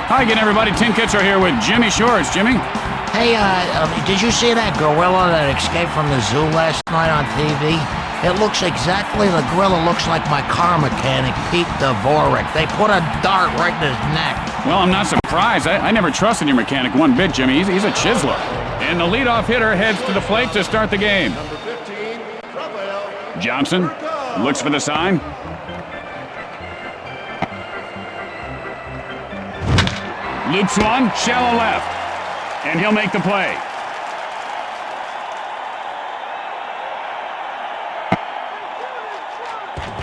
Hi again, everybody. Tim Kitzer here with Jimmy Shorts. Jimmy? Hey, did you see that gorilla that escaped from the zoo last night on TV? The gorilla looks like my car mechanic, Pete Dvorak. They put a dart right in his neck. Well, I'm not surprised. I never trusted your mechanic one bit, Jimmy. He's a chiseler. And the leadoff hitter heads to the plate to start the game. Johnson looks for the sign. Loops one, shallow left. And he'll make the play.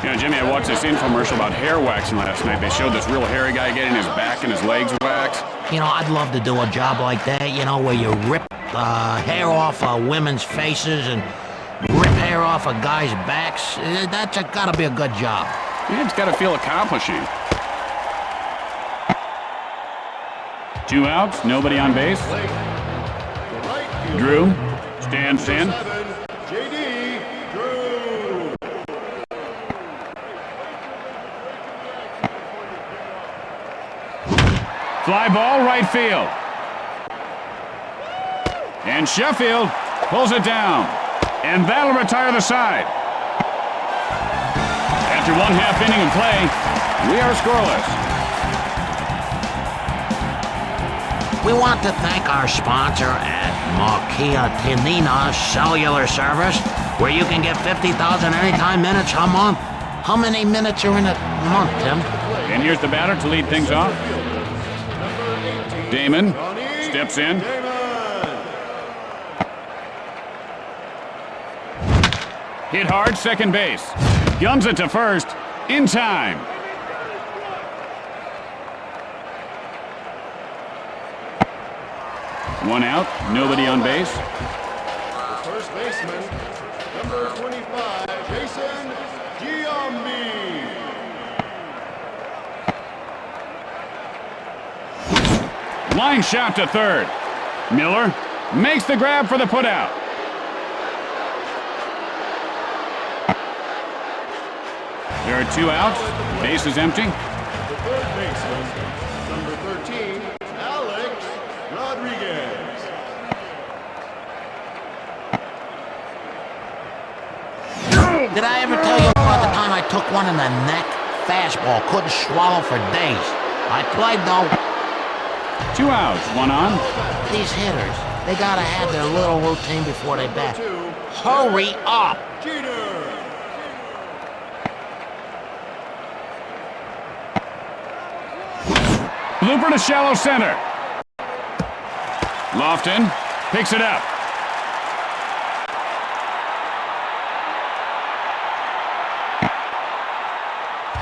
You know, Jimmy, I watched this infomercial about hair waxing last night. They showed this real hairy guy getting his back and his legs waxed. You know, I'd love to do a job like that, you know, where you rip hair off women's faces and rip hair off of guys' backs. That's gotta be a good job. Yeah, it's gotta feel accomplishing. 2 outs, nobody on base. Drew stands in. Fly ball, right field. And Sheffield pulls it down. And that'll retire the side. After 1/2 inning of play, we are scoreless. We want to thank our sponsor at Marquia Cellular Service, where you can get 50,000 anytime minutes a month. How many minutes are in a month, Tim? And here's the batter to lead things off. Damon steps in. Hit hard, second base. Guns it to first, in time. One out, nobody on base. The first baseman, number 25, Jason Giambi. Line shot to third. Miller makes the grab for the putout. There are 2 outs. Base is empty. The third baseman, number 13, Alex Rodriguez. Did I ever tell you about the time I took one in the neck? Fastball, couldn't swallow for days. I played though. 2 outs, 1 on. These hitters, they gotta have their little routine before they bat. Hurry up! Blooper to shallow center. Lofton picks it up.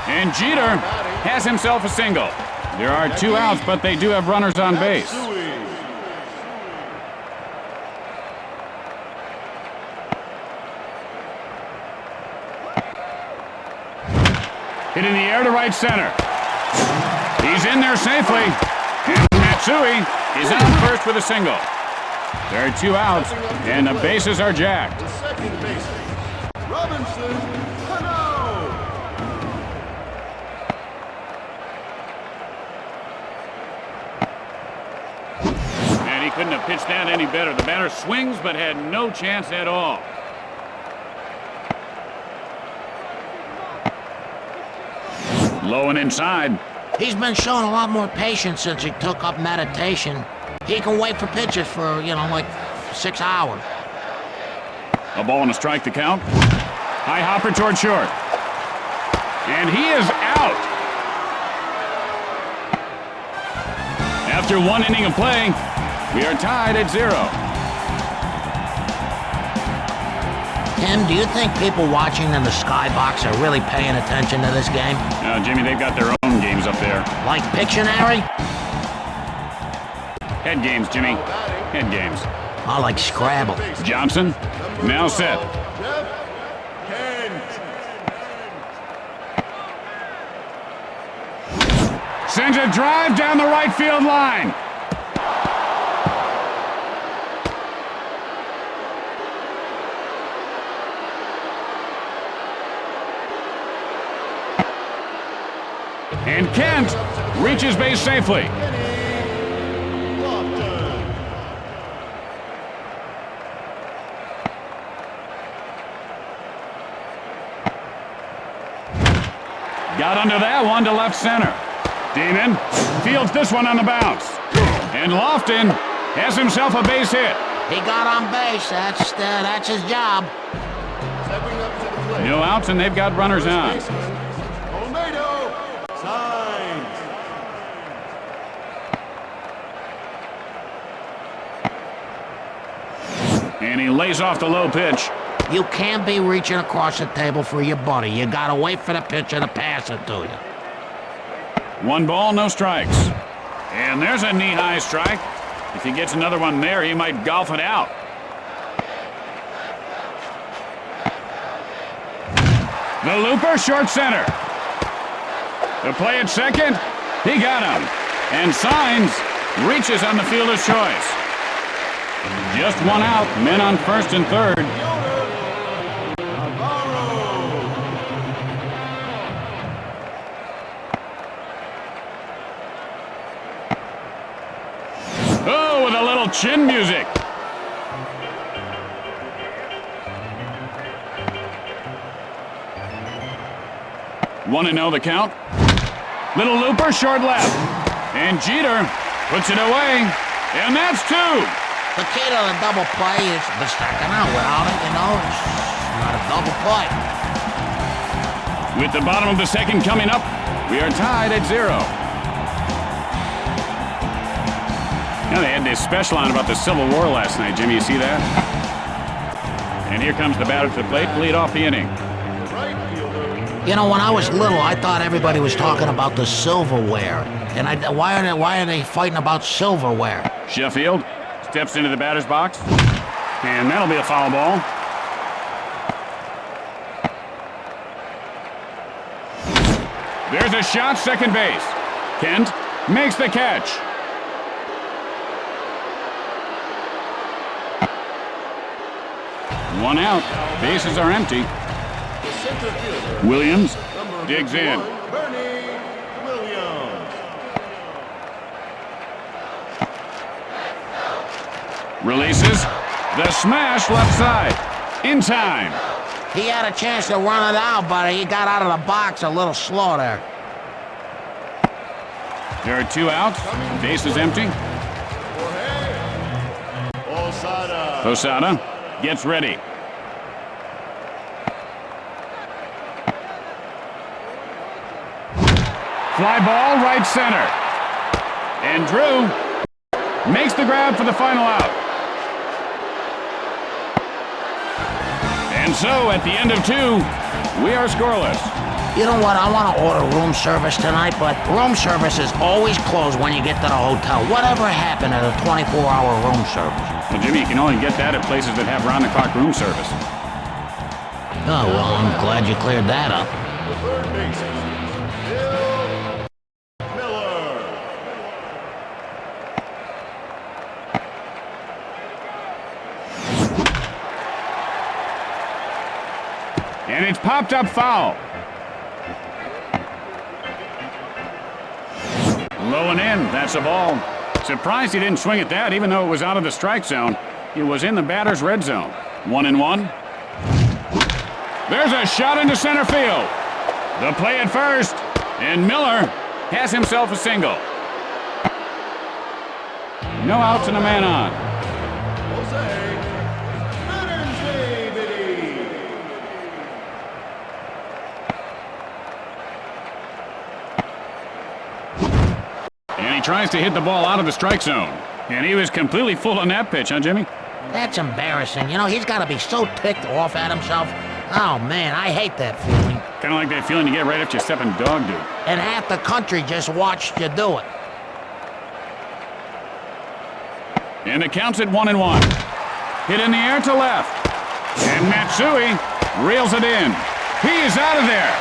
And Jeter has himself a single. There are 2 outs, but they do have runners on base. Hit in the air to right center. He's in there safely. And Matsui is on first with a single. There are 2 outs, and the bases are jacked. The second baseman, Robinson Cano. And he couldn't have pitched that any better. The batter swings, but had no chance at all. Low and inside. He's been showing a lot more patience since he took up meditation. He can wait for pitches for, you know, like 6 hours. A ball and a strike to count. High hopper toward short. And he is out. After 1 inning of play, we are tied at 0. Tim, do you think people watching in the skybox are really paying attention to this game? Jimmy, they've got their own games up there. Like Pictionary? Head games, Jimmy. Head games. I like Scrabble. Johnson, now set. Sends a drive down the right field line. And Kent reaches base safely. Got under that one to left center. Demon fields this one on the bounce. And Lofton has himself a base hit. He got on base. That's his job. Stepping up to the plate. No outs, and they've got runners First on. baseman, Olmedo signs. And he lays off the low pitch. You can't be reaching across the table for your buddy. You gotta wait for the pitcher to pass it to you. 1 ball, no strikes. And there's a knee-high strike. If he gets another one there, he might golf it out. The looper, short center. The play at second, he got him. And Signs reaches on the fielder's choice. Just 1 out, men on first and third. Oh, with a little chin music. One and 0 the count. Little looper, short left. And Jeter puts it away. And that's 2. The key to the double play is the stacking out. Without it, it's not a double play. With the bottom of the second coming up, we are tied at 0. Now they had this special on about the Civil War last night, Jimmy. You see that? And here comes the batter to the plate to lead off the inning. You know, when I was little, I thought everybody was talking about the silverware. And why are they fighting about silverware? Sheffield steps into the batter's box. And that'll be a foul ball. There's a shot, second base. Kent makes the catch. One out. Bases are empty. The center fielder, Williams number digs 51, in. Bernie Williams. Releases. The smash left side. In time. He had a chance to run it out, but he got out of the box a little slow there. There are 2 outs. Base is empty. Osada. Posada gets ready. Fly ball, right center. And Drew makes the grab for the final out. And so, at the end of 2, we are scoreless. You know what? I want to order room service tonight, but room service is always closed when you get to the hotel. Whatever happened to the 24-hour room service? Well, Jimmy, you can only get that at places that have round-the-clock room service. Oh, well, I'm glad you cleared that up. The third baseman, Bill Miller. And it's popped up foul. Low and in, that's a ball. Surprised he didn't swing at that, even though it was out of the strike zone. It was in the batter's red zone. 1-1. There's a shot into center field. The play at first, and Miller has himself a single. No outs and a man on. Jose Benintendi. And he tries to hit the ball out of the strike zone. And he was completely full on that pitch, huh, Jimmy? That's embarrassing. You know, he's got to be so ticked off at himself. Oh, man, I hate that feeling. Kind of like that feeling you get right after you step in dog do. And half the country just watched you do it. And it counts at 1-1. Hit in the air to left. And Matsui reels it in. He is out of there.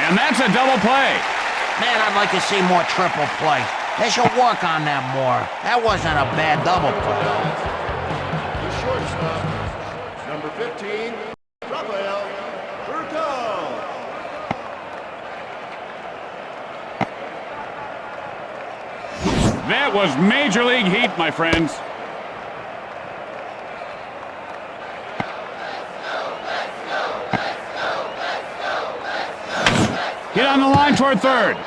And that's a double play. Man, I'd like to see more triple play. They should work on that more. That wasn't a bad double play. The shortstop, number 15, Rafael Hurtado. That was Major League heat, my friends. Hit on the line toward third.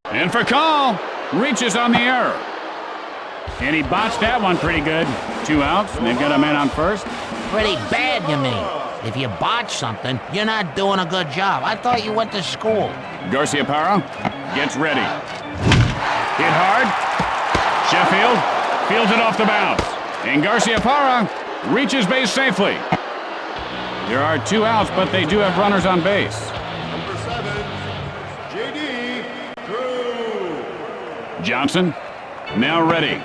And for call, reaches on the error. And he botched that one pretty good. 2 outs, and they've got a man on first. Pretty bad, you mean? If you botch something, you're not doing a good job. I thought you went to school. Garciaparra gets ready. Hit hard. Sheffield fields it off the bounce. And Garciaparra reaches base safely. There are 2 outs, but they do have runners on base. Number 7, J.D. Drew. Johnson now ready.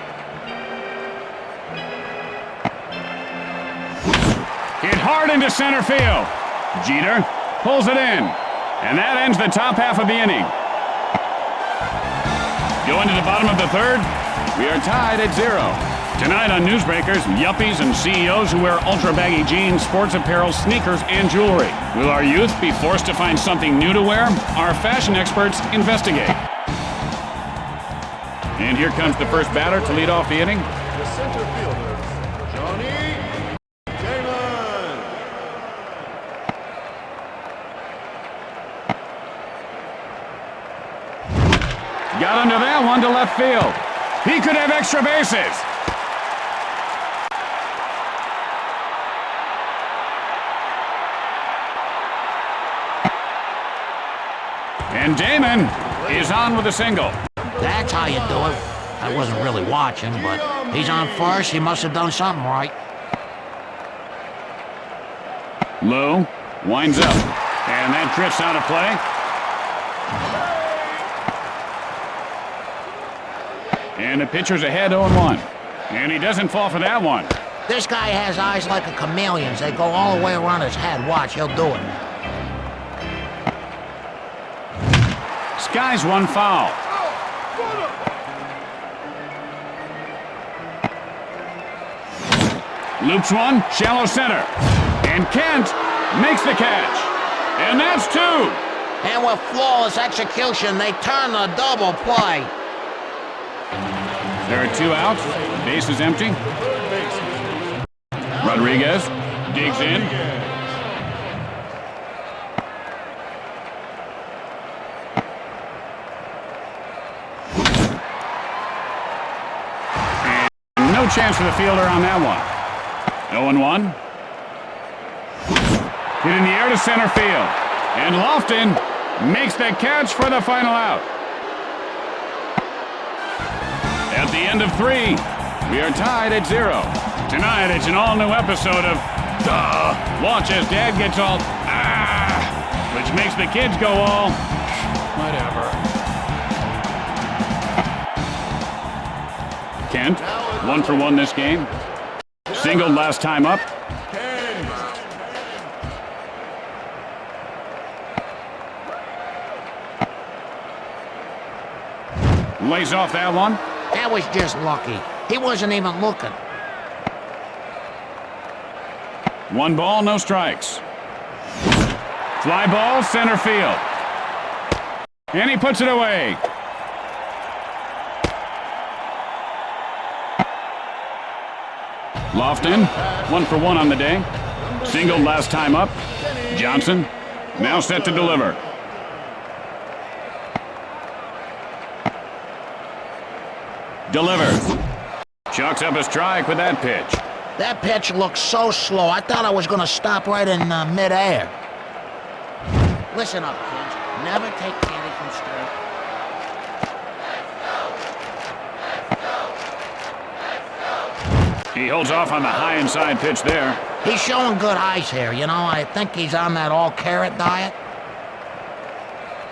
Hit hard into center field. Jeter pulls it in. And that ends the top half of the inning. Going to the bottom of the third, we are tied at 0. Tonight on Newsbreakers, yuppies and CEOs who wear ultra-baggy jeans, sports apparel, sneakers, and jewelry. Will our youth be forced to find something new to wear? Our fashion experts investigate. And here comes the first batter to lead off the inning. The center fielder, Johnny Damon. Got under that one to left field. He could have extra bases. And Damon is on with a single. That's how you do it. I wasn't really watching, but he's on first. He must have done something right. Lowe winds up. And that drifts out of play. And the pitcher's ahead 0-1. And he doesn't fall for that one. This guy has eyes like a chameleon's. They go all the way around his head. Watch, he'll do it. Skies one foul. Loops one, shallow center. And Kent makes the catch. And that's 2. And with flawless execution, they turn the double play. There are 2 outs. Base is empty. Third baseman, Rodriguez digs in. And no chance for the fielder on that one. 0-1. Hit in the air to center field. And Lofton makes the catch for the final out. At the end of 3, we are tied at 0. Tonight, it's an all-new episode of Watch as Dad gets all which makes the kids go all whatever. Kent, 1 for 1 this game. Singled last time up. Lays off that one. That was just lucky. He wasn't even looking. 1 ball, no strikes. Fly ball, center field. And he puts it away. Lofton, 1 for 1 on the day. Singled last time up. Johnson, now set to deliver. Delivers. Chalks up a strike with that pitch. That pitch looked so slow, I thought I was going to stop right in midair. Listen up, kids. Never take candy from school. He holds off on the high inside pitch there. He's showing good eyes here, you know. I think he's on that all-carrot diet.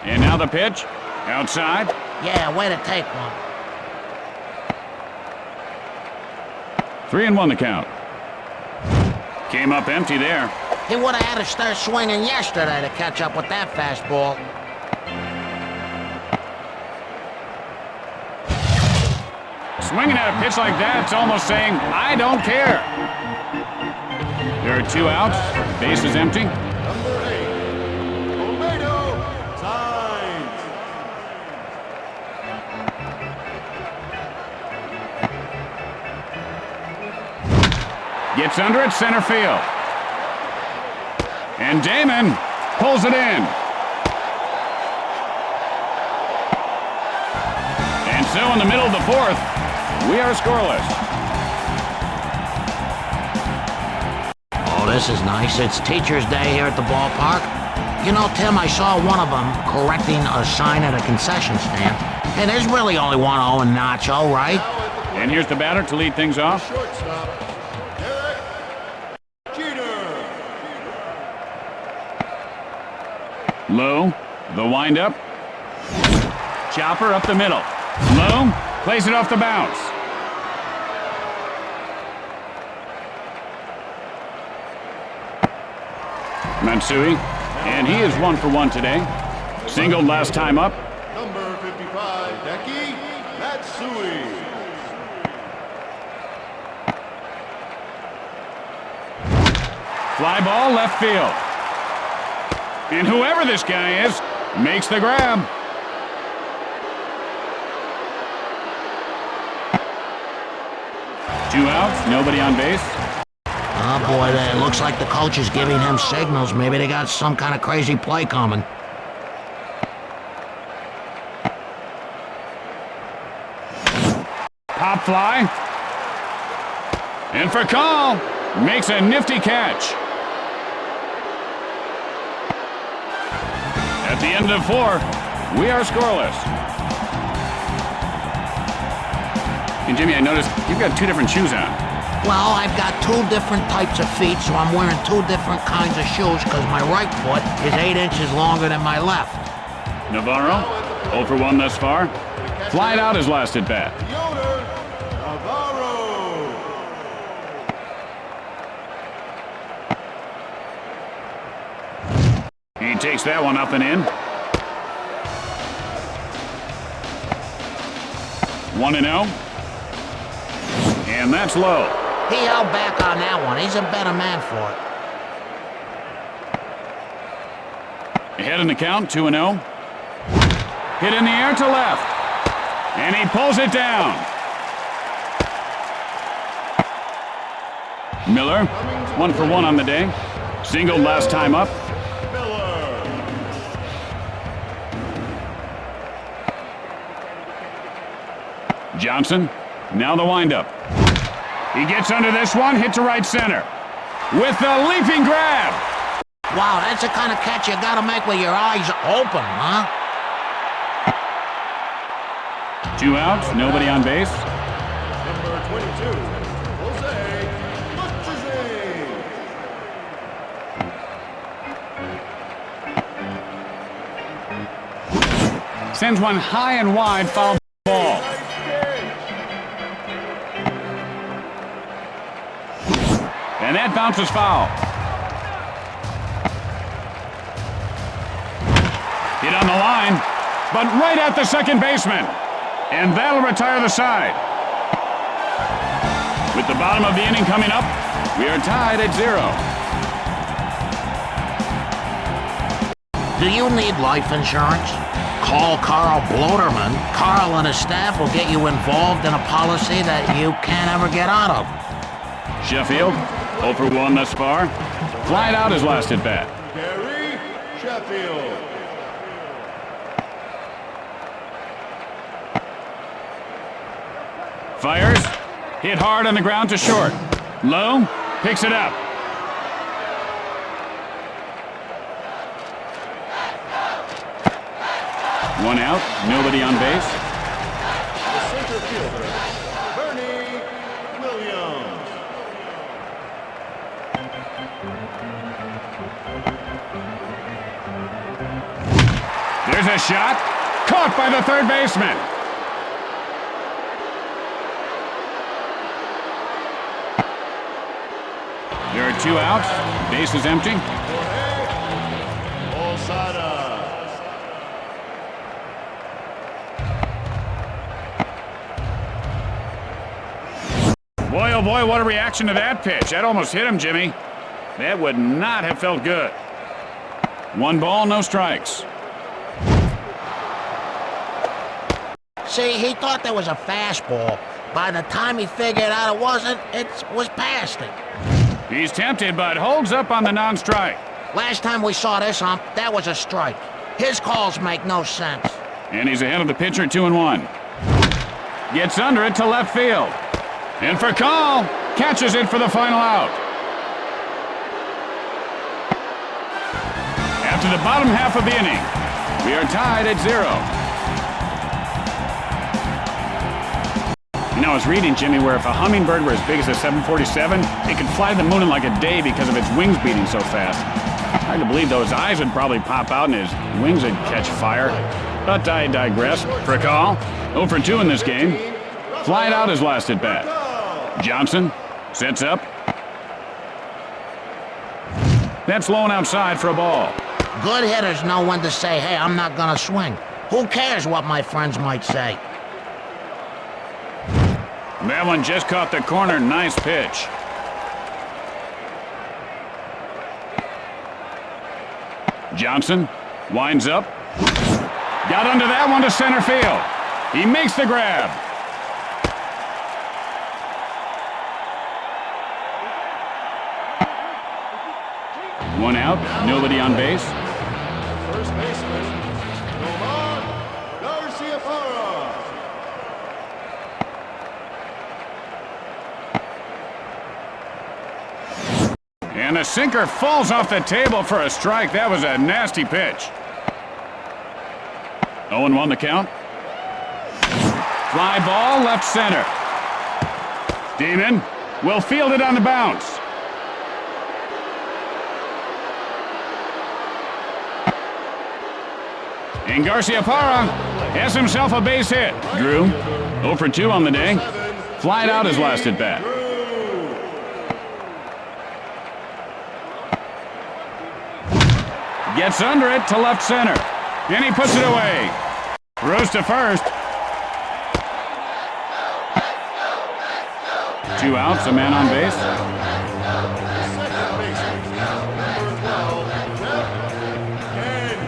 And now the pitch. Outside. Yeah, way to take one. 3-1 the count. Came up empty there. He would have had to start swinging yesterday to catch up with that fastball. Swinging at a pitch like that, it's almost saying, I don't care. There are 2 outs. Base is empty. number 8, Tomato Signs. Gets under it, center field. And Damon pulls it in. And so in the middle of the fourth, we are scoreless. Oh, this is nice. It's Teacher's Day here at the ballpark. You know, Tim, I saw one of them correcting a sign at a concession stand. Hey, there's really only one O in Nacho, right? And here's the batter to lead things off. Shortstop, Derek Jeter. Low, the windup. Chopper up the middle. Low, plays it off the bounce. Matsui, and he is 1 for 1 today. Singled last time up. Number 55, Hideki Matsui. Fly ball left field. And whoever this guy is, makes the grab. Two outs, nobody on base. Oh, boy, it looks like the coach is giving him signals. Maybe they got some kind of crazy play coming. Pop fly. And for call, makes a nifty catch. At the end of 4, we are scoreless. And Jimmy, I noticed you've got 2 different shoes on. Well, I've got 2 different types of feet, so I'm wearing 2 different kinds of shoes because my right foot is 8 inches longer than my left. Navarro, 0 for 1 thus far. Flied out his last at bat. Yoder Navarro. He takes that one up and in. 1-0. And that's low. He held back on that one. He's a better man for it. Ahead in the count, 2-0. Hit in the air to left. And he pulls it down. Miller, 1 for 1 on the day. Singled last time up. Miller. Johnson, now the windup. He gets under this one, hit to right center. With the leaping grab. Wow, that's the kind of catch you gotta make with your eyes open, huh? 2 outs, nobody on base. Number 22, Jose Matsuzzi. Sends one high and wide, foul ball. And that bounces foul. Hit on the line, but right at the second baseman. And that'll retire the side. With the bottom of the inning coming up, we are tied at 0. Do you need life insurance? Call Carl Bloderman. Carl and his staff will get you involved in a policy that you can't ever get out of. Sheffield, 0 for 1 thus far. Flied out his last at bat. Gary Sheffield. Fires, hit hard on the ground to short. Low, picks it up. One out, nobody on base. The center fielder, Bernie Williams. There's a shot, caught by the third baseman. There are 2 outs, base is empty. Osada. Boy, oh boy, what a reaction to that pitch. That almost hit him, Jimmy. That would not have felt good. 1 ball, no strikes. See, he thought there was a fastball. By the time he figured out it wasn't, it was past him. He's tempted, but holds up on the non-strike. Last time we saw this ump, that was a strike. His calls make no sense. And he's ahead of the pitcher, 2-1. Gets under it to left field. And for call, catches it for the final out. After the bottom half of the inning, we are tied at 0. You know, I was reading, Jimmy, where if a hummingbird were as big as a 747, it could fly to the moon in like a day because of its wings beating so fast. Hard to believe those eyes would probably pop out and his wings would catch fire. But I digress. For a call, 0 for 2 in this game. Flied out his last at bat. Johnson sets up. That's low and outside for a ball. Good hitters know when to say, hey, I'm not gonna swing. Who cares what my friends might say? That one just caught the corner. Nice pitch. Johnson winds up. Got under that one to center field. He makes the grab. One out, nobody on base. First baseman, Nomar Garciaparra. And a sinker falls off the table for a strike. That was a nasty pitch. 0-1 the count. Fly ball, left center. Demon will field it on the bounce. And Garciaparra has himself a base hit. Drew, 0 for 2 on the day. Flied out his last at bat. Gets under it to left center. And he puts it away. Throws to first. 2 outs, a man on base. Second baseman, number 12, Jeff Kent.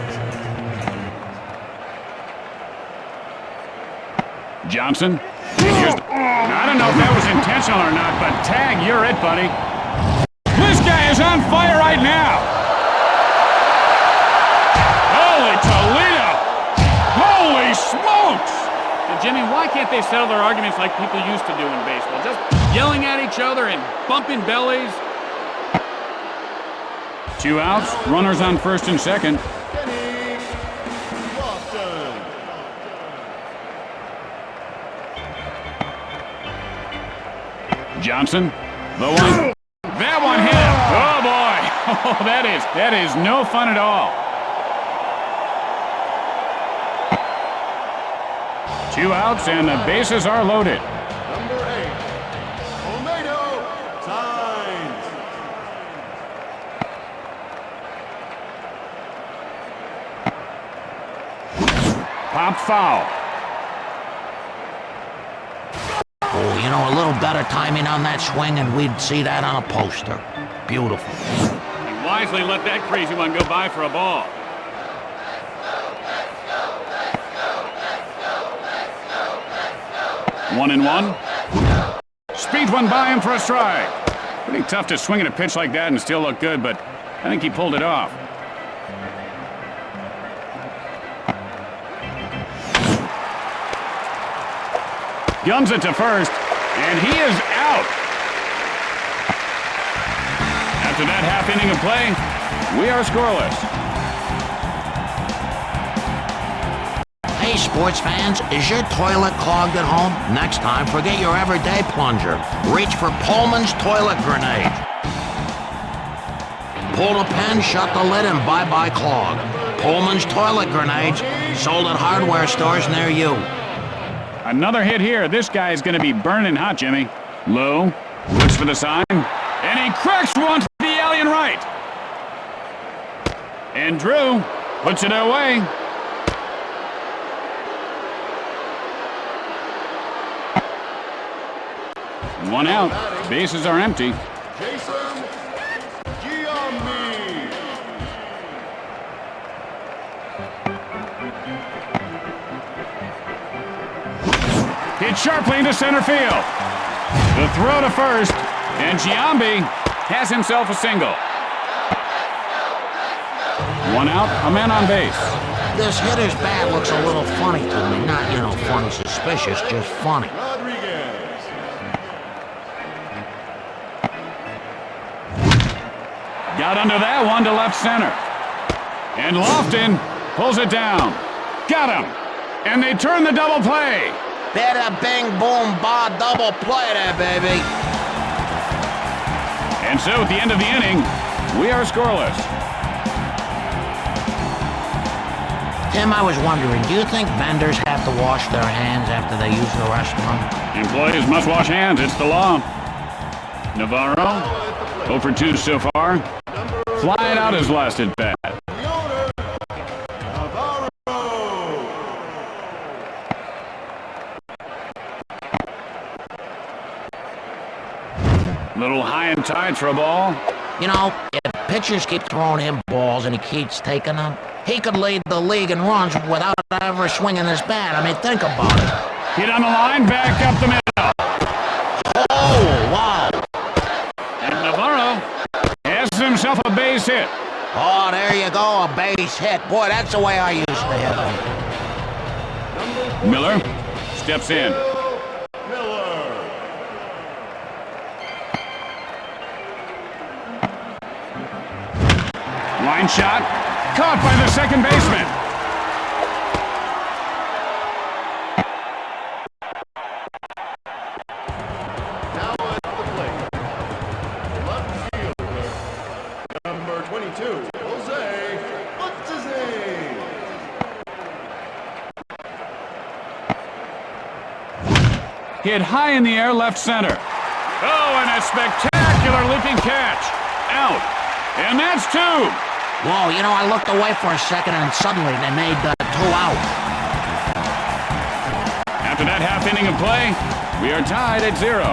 Johnson. I don't know if that was intentional or not, but tag, you're it, buddy. This guy is on fire right now. Holy Toledo! Holy smokes! And Jimmy, why can't they settle their arguments like people used to do in baseball? Just yelling at each other and bumping bellies. 2 outs, runners on first and second. Kenny Lofton. Johnson, the one. That one hit him. Oh, boy. Oh, that is no fun at all. 2 outs, and the bases are loaded. Number 8, Tomato Times. Pop foul. Oh, you know, a little better timing on that swing and we'd see that on a poster. Beautiful. He wisely let that crazy one go by for a ball. One and one. Speeds one by him for a strike. Pretty tough to swing at a pitch like that and still look good, but I think he pulled it off. Guns it to first, and he is out. After that half inning of play, we are scoreless. Hey, sports fans, is your toilet clogged at home? Next time, forget your everyday plunger. Reach for Pullman's Toilet Grenade. Pull the pin, shut the lid, and bye-bye clog. Pullman's Toilet Grenades, sold at hardware stores near you. Another hit here. This guy is going to be burning hot, Jimmy. Low, looks for the sign, and he cracks one to the alien right. And Drew puts it away. One out. Bases are empty. Jason Giambi. Hit sharply into center field. The throw to first, and Giambi has himself a single. One out, a man on base. This hitter's bat looks a little funny to me. Not, funny suspicious, just funny. Rodriguez. Got under that one to left center. And Lofton pulls it down. Got him. And they turn the double play. Bada bing boom ba double play there, baby. And so at the end of the inning, we are scoreless. Tim, I was wondering, do you think vendors have to wash their hands after they use the restaurant? Employees must wash hands. It's the law. Navarro, 0 for 2 so far. Flying out his last at bat. Little high and tight for a ball. If pitchers keep throwing him balls and he keeps taking them, he could lead the league in runs without ever swinging his bat. I mean, think about it. Hit on the line, back up the middle. Oh, wow. And Navarro has himself a base hit. Oh, there you go, a base hit. Boy, that's the way I used to hit them. Miller steps in. Line shot, caught by the second baseman. Now at the plate, left fielder, number 22, Jose. What's his name? Hit high in the air, left center. Oh, and a spectacular leaping catch. Out. And that's 2. Whoa, I looked away for a second and suddenly they made 2 out. After that half inning of play, we are tied at 0.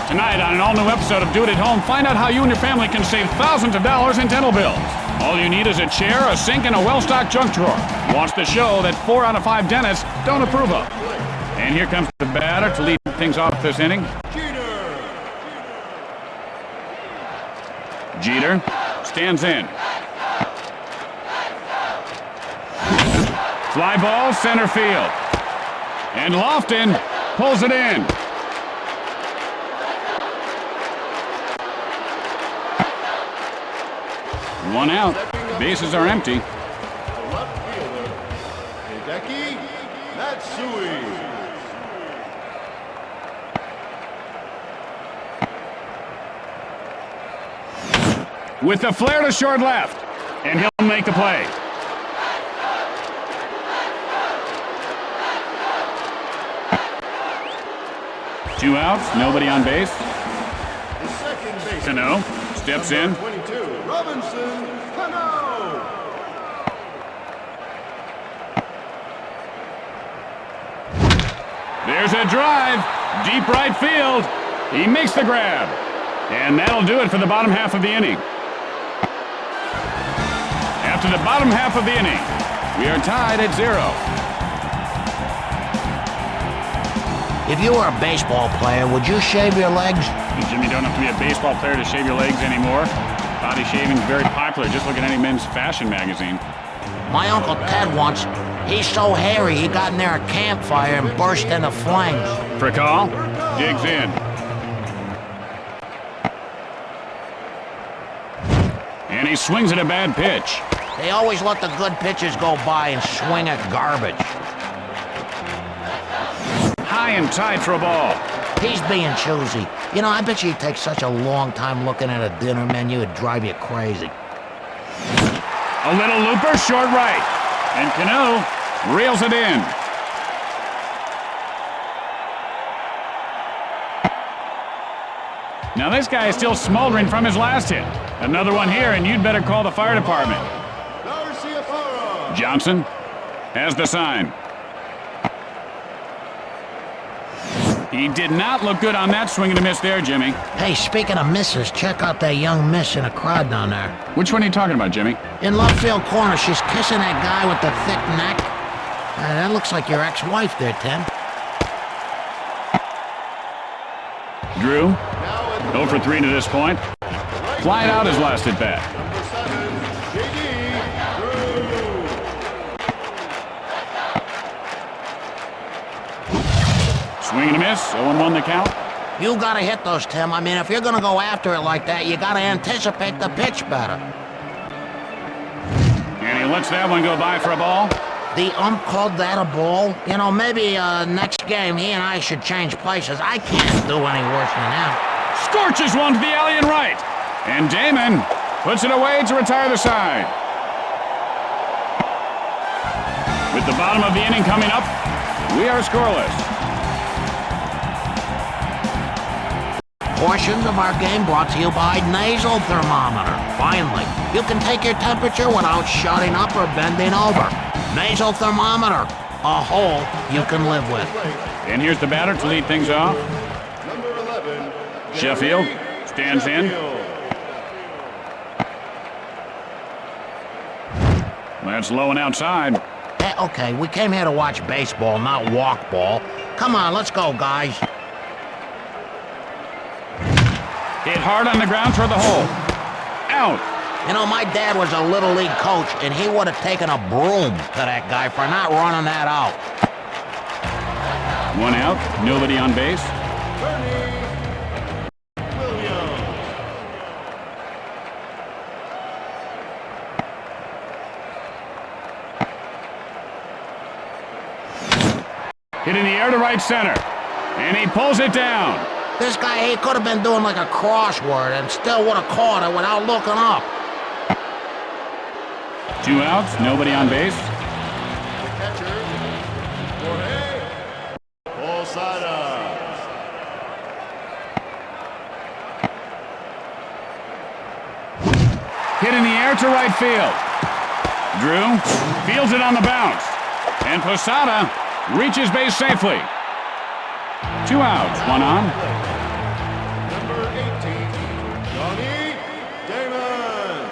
Tonight on an all-new episode of Do It at Home, find out how you and your family can save thousands of dollars in dental bills. All you need is a chair, a sink, and a well-stocked junk drawer. Watch the show that 4 out of 5 dentists don't approve of. And here comes the batter to lead things off this inning. Jeter stands in. Fly ball, center field. And Lofton pulls it in. One out. Bases are empty. The left fielder, Hideki Matsui. With the flare to short left. And he'll make the play. Two outs, nobody on base. The second baseman, Cano steps in. 22, Robinson Cano. There's a drive. Deep right field. He makes the grab. And that'll do it for the bottom half of the inning. After the bottom half of the inning, we are tied at 0. If you were a baseball player, would you shave your legs? Jimmy, you don't have to be a baseball player to shave your legs anymore. Body shaving is very popular. Just look at any men's fashion magazine. My Uncle Ted once, he's so hairy, he got near a campfire and burst into flames. Fricall digs in. And he swings at a bad pitch. They always let the good pitchers go by and swing at garbage. High and tight for a ball. He's being choosy. I bet you he'd take such a long time looking at a dinner menu, it'd drive you crazy. A little looper, short right. And Cano reels it in. Now this guy is still smoldering from his last hit. Another one here, and you'd better call the fire department. Johnson has the sign. He did not look good on that swing and a miss there, Jimmy. Hey, speaking of misses, check out that young miss in a crowd down there. Which one are you talking about, Jimmy? In left field corner, she's kissing that guy with the thick neck. That looks like your ex-wife there, Tim. Drew, 0 for 3 to this point. Flying out his last at bat. Number 7, J.D. Drew. Swing and a miss. 0-1 the count. You gotta hit those, Tim. I mean, if you're gonna go after it like that, you gotta anticipate the pitch better. And he lets that one go by for a ball. The ump called that a ball? You know, maybe next game he and I should change places. I can't do any worse than that. Scorches one to the alley and right. And Damon puts it away to retire the side. With the bottom of the inning coming up, we are scoreless. Portions of our game brought to you by Nasal Thermometer. Finally, you can take your temperature without shutting up or bending over. Nasal Thermometer, a hole you can live with. And here's the batter to lead things off. Number 11, Sheffield stands in. That's low and outside. Hey, okay, we came here to watch baseball, not walk ball. Come on, let's go, guys. Hit hard on the ground toward the hole. Out. You know, my dad was a Little League coach, and he would have taken a broom to that guy for not running that out. 1 out, nobody on base. Hit in the air to right center. And he pulls it down. This guy, he could have been doing like a crossword and still would have caught it without looking up. 2 outs, nobody on base. the catcher, Jorge Posada. Hit in the air to right field. Drew fields it on the bounce. And Posada reaches base safely. 2 outs, 1 on. Number 18, Johnny Damon.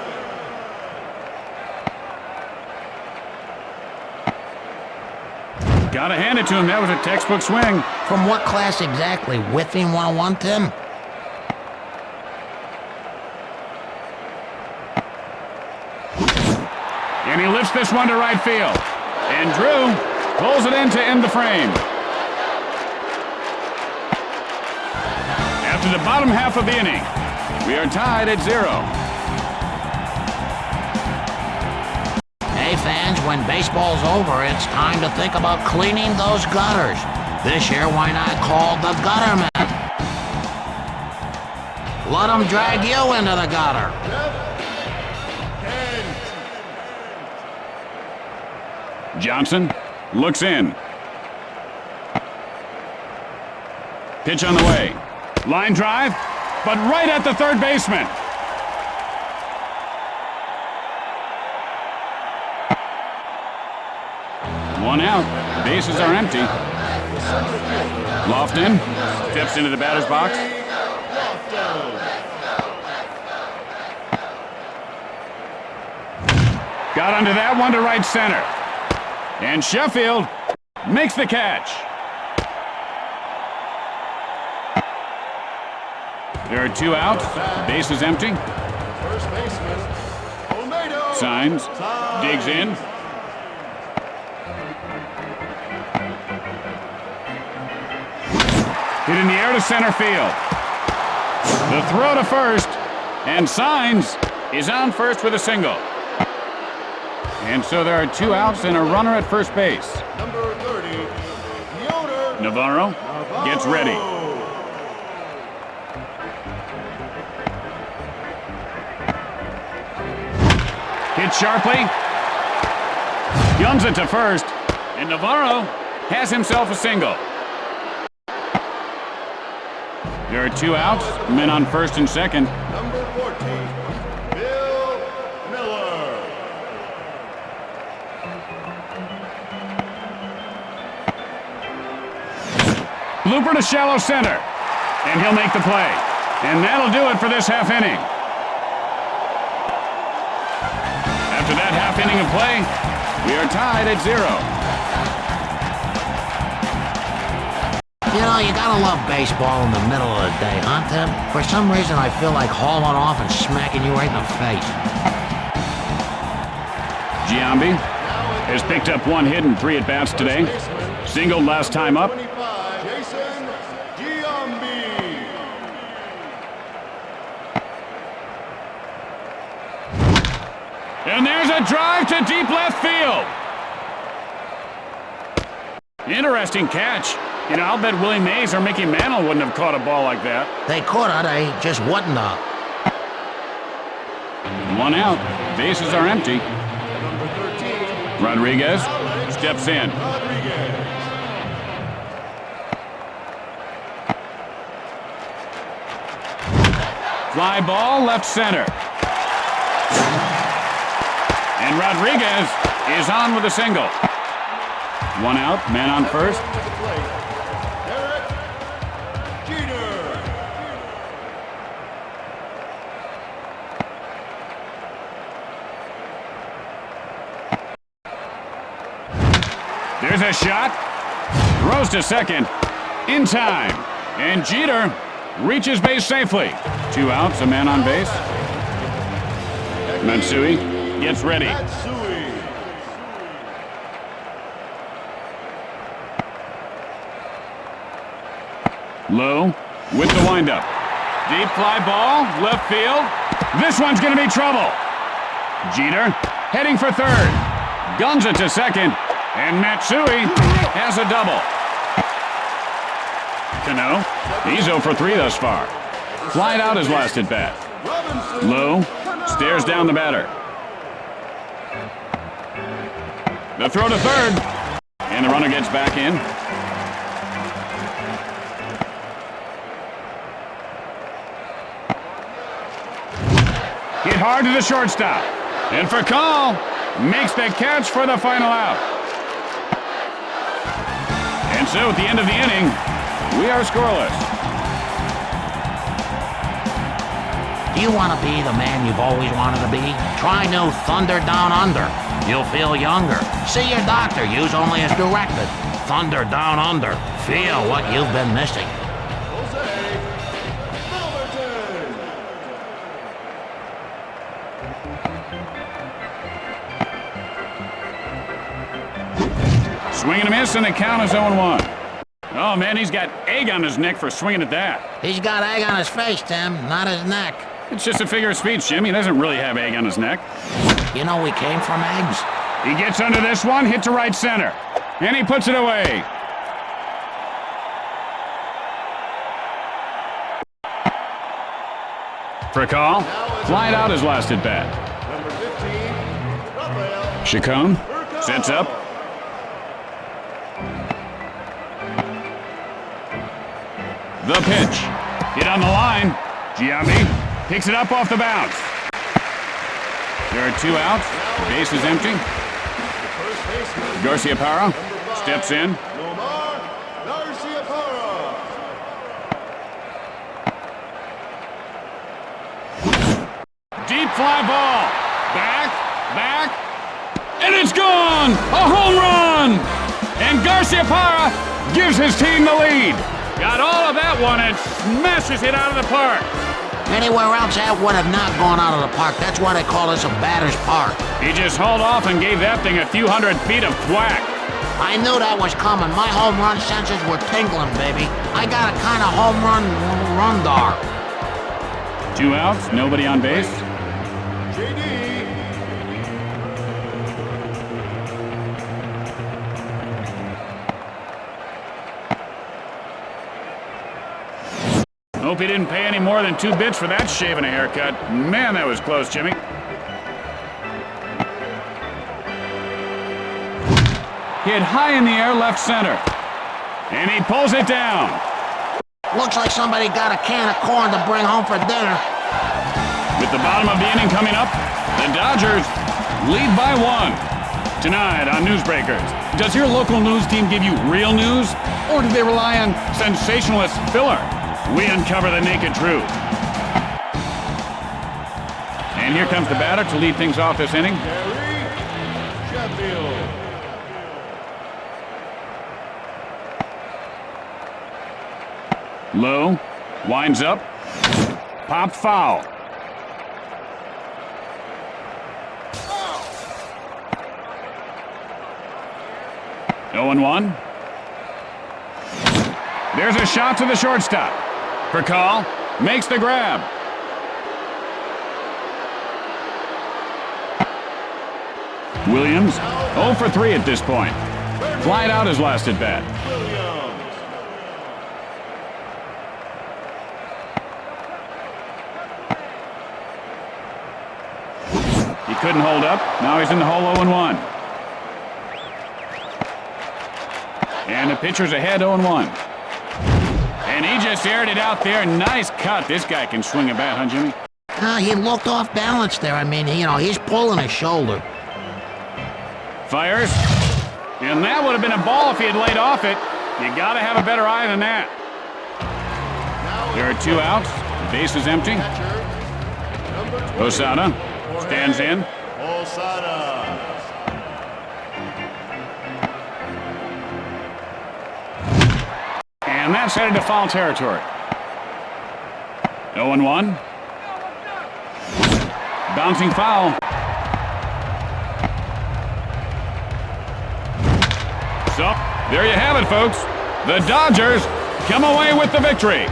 Gotta hand it to him. That was a textbook swing. From what class exactly? Whiffing 101, Tim? And he lifts this one to right field. And Drew pulls it in to end the frame. After the bottom half of the inning, we are tied at 0. Hey, fans, when baseball's over, it's time to think about cleaning those gutters. This year, why not call the gutter man? Let them drag you into the gutter. Johnson looks in. Pitch on the way. Line drive, but right at the third baseman. One out. Bases are empty. Lofton steps into the batter's box. Got under that one to right center. And Sheffield makes the catch. There are 2 outs. Base is empty. First baseman, Olmedo. Signs. Digs in. Hit in the air to center field. The throw to first. And Signs is on first with a single. And so there are 2 outs and a runner at first base. Number 30, the owner, Navarro gets ready. Hit sharply. Guns it to first. And Navarro has himself a single. There are 2 outs. Men on first and second. number 14, Bill Miller. Blooper to shallow center. And he'll make the play. And that'll do it for this half inning. After that half inning of play, we are tied at 0. You know, you gotta love baseball in the middle of the day, huh, Tim? For some reason, I feel like hauling off and smacking you right in the face. Giambi has picked up 1 hit and 3 at-bats today. Singled last time up. 25, Jason And there's a drive to deep left field. Interesting catch. You know, I'll bet Willie Mays or Mickey Mantle wouldn't have caught a ball like that. They could have, they just wouldn't have. 1 out. Bases are empty. Number 13, Rodriguez steps in. Rodriguez. Fly ball left center. And Rodriguez is on with a single. 1 out, man on first. To the plate, Derek Jeter. There's a shot. Throws to second. In time. And Jeter reaches base safely. 2 outs, a man on base. Matsui gets ready. Matsui. Low with the windup. Deep fly ball, left field. This one's going to be trouble. Jeter heading for third. Guns it to second. And Matsui has a double. Cano, he's 0 for 3 thus far. Flied out his last at bat. Robinson. Low stares down the batter. The throw to third. And the runner gets back in. Hit hard to the shortstop. And for call, makes the catch for the final out. And so at the end of the inning, we are scoreless. Do you want to be the man you've always wanted to be? Try new Thunder Down Under. You'll feel younger. See your doctor. Use only as directed. Thunder Down Under. Feel what you've been missing. Jose Malverton. Swing and a miss, and the count is 0-1. Oh, man, he's got egg on his neck for swinging at that. He's got egg on his face, Tim, not his neck. It's just a figure of speech, Jim. He doesn't really have egg on his neck. You know we came from eggs. He gets under this one, hit to right center. And he puts it away. For a call, flied out his last at bat. Number 15, Rafael Chacon sets up. The pitch. Hit on the line. Giambi picks it up off the bounce. There are 2 outs. Base is empty. first baseman, Garcia Parra steps in. Nomar Garciaparra. Deep fly ball. Back, and it's gone! A home run! And Garcia Parra gives his team the lead. Got all of that one and smashes it out of the park. Anywhere else, that would have not gone out of the park. That's why they call this a batter's park. He just hauled off and gave that thing a few hundred feet of thwack. I knew that was coming. My home run senses were tingling, baby. I got a kind of home run rundar. 2 outs, nobody on base. JD. Hope he didn't pay any more than 2 bits for that shave and a haircut. Man, that was close, Jimmy. Hit high in the air, left center. And he pulls it down. Looks like somebody got a can of corn to bring home for dinner. With the bottom of the inning coming up, the Dodgers lead by 1. Tonight on Newsbreakers, does your local news team give you real news, or do they rely on sensationalist filler? We uncover the naked truth. And here comes the batter to lead things off this inning. Gary Sheffield. Low, winds up, popped foul. Oh, 0-1. There's a shot to the shortstop. For call, makes the grab. Williams, 0 for 3 at this point. Flied out his last at bat. Williams. He couldn't hold up. Now he's in the hole 0-1. And the pitcher's ahead 0-1. And he just aired it out there. Nice cut. This guy can swing a bat, huh, Jimmy? He looked off balance there. I mean, he's pulling his shoulder. Fires. And that would have been a ball if he had laid off it. You got to have a better eye than that. There are 2 outs. The base is empty. Catcher, number 20. Osada stands in. Osada. And that's headed to foul territory. 0-1. Bouncing foul. So, there you have it, folks. The Dodgers come away with the victory.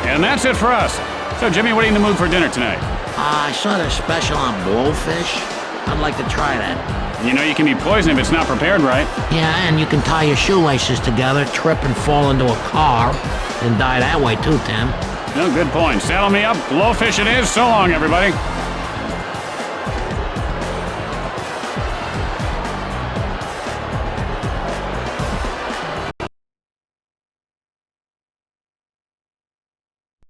And that's it for us. So, Jimmy, what are you in the mood for dinner tonight? I saw the special on blowfish. I'd like to try that. You know you can be poisoned if it's not prepared right. Yeah, and you can tie your shoelaces together, trip and fall into a car, and die that way too, Tim. No, good point. Saddle me up. Blowfish it is. So long, everybody.